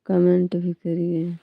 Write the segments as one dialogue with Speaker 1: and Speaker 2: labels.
Speaker 1: Comment भी करिए।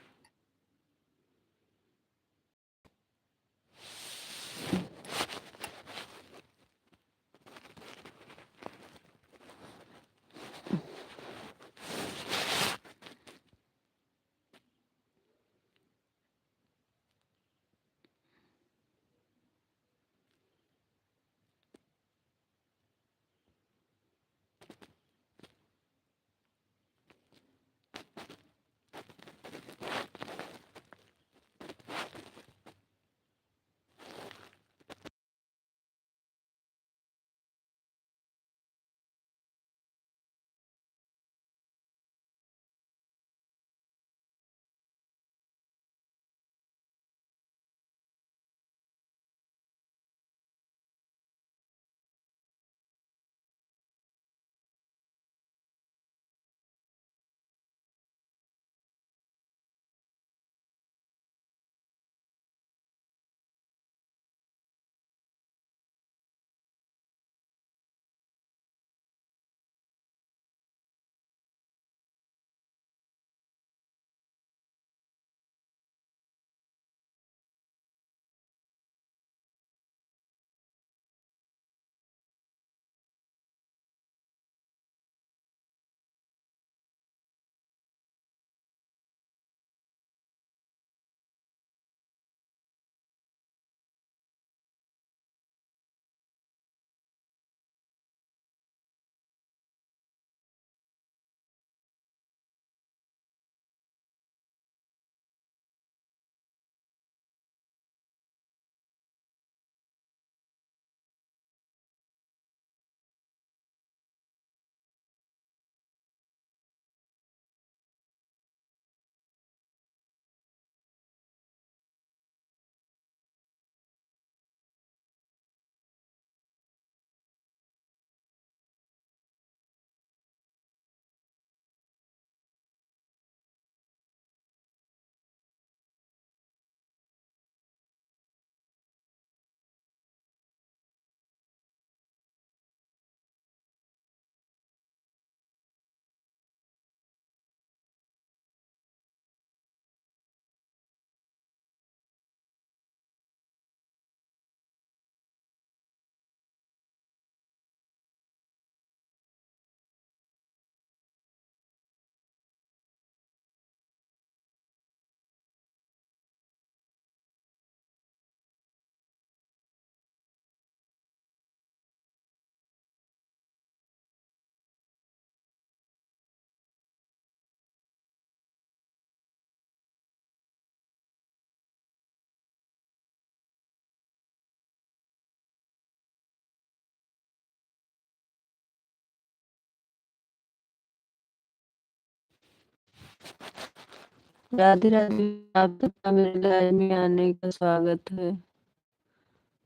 Speaker 1: राधे राधे। आप सबका मेरे लाइव में आने का स्वागत है।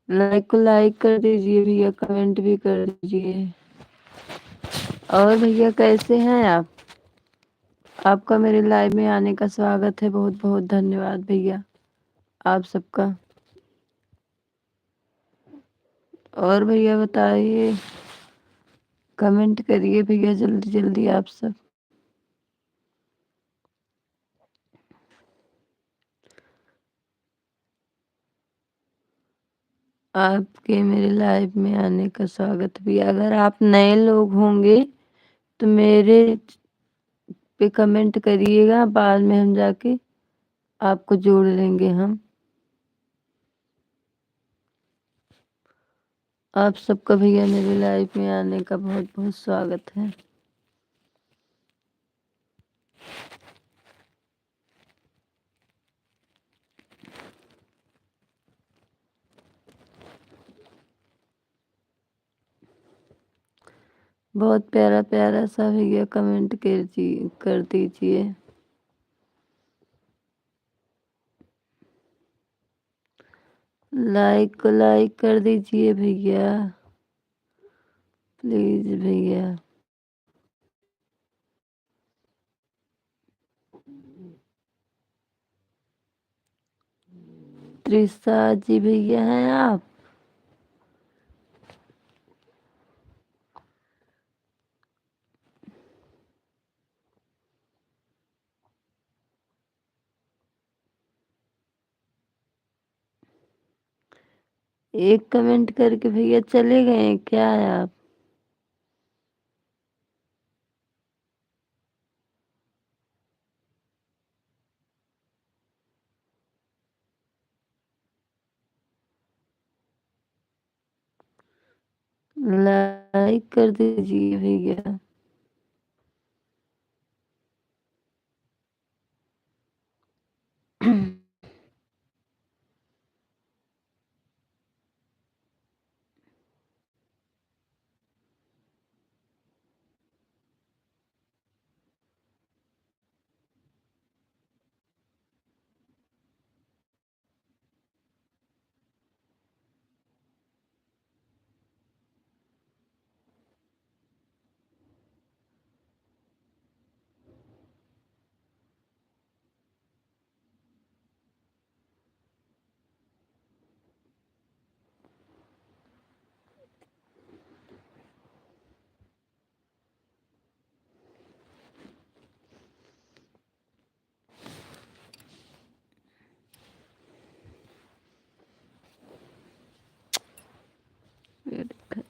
Speaker 1: लाइक को लाइक कर दीजिए भैया, कमेंट भी कर दीजिए। और भैया कैसे हैं आप? आपका मेरे लाइव में आने का स्वागत है। बहुत बहुत धन्यवाद भैया आप सबका। और भैया बताइए, कमेंट करिए भैया जल्दी जल्दी आप सब। आपके मेरे लाइव में आने का स्वागत भी। अगर आप नए लोग होंगे तो मेरे पे कमेंट करिएगा, बाद में हम जाके आपको जोड़ लेंगे हम। आप सबका भैया मेरे लाइव में आने का बहुत बहुत स्वागत है। बहुत प्यारा प्यारा सा भैया कमेंट कर दीजिए। लाइक को लाइक कर दीजिए भैया, प्लीज भैया। त्रिशा जी भैया हैं आप? एक कमेंट करके भैया चले गए हैं क्या है आप? लाइक कर दीजिए भैया।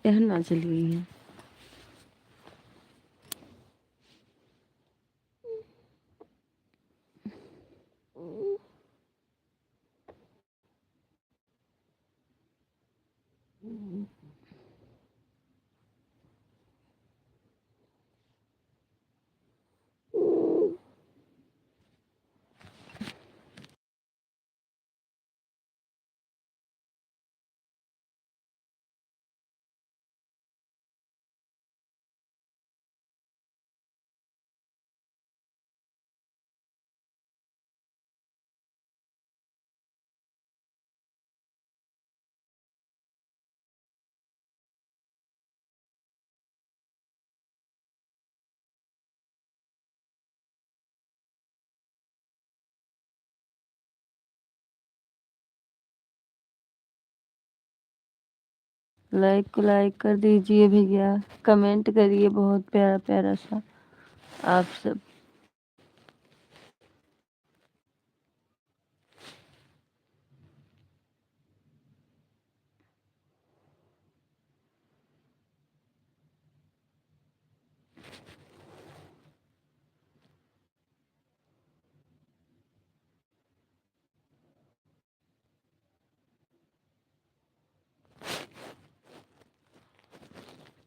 Speaker 1: यह ना चली गई है। लाइक को लाइक कर दीजिए भैया, कमेंट करिए बहुत प्यारा प्यारा सा आप सब।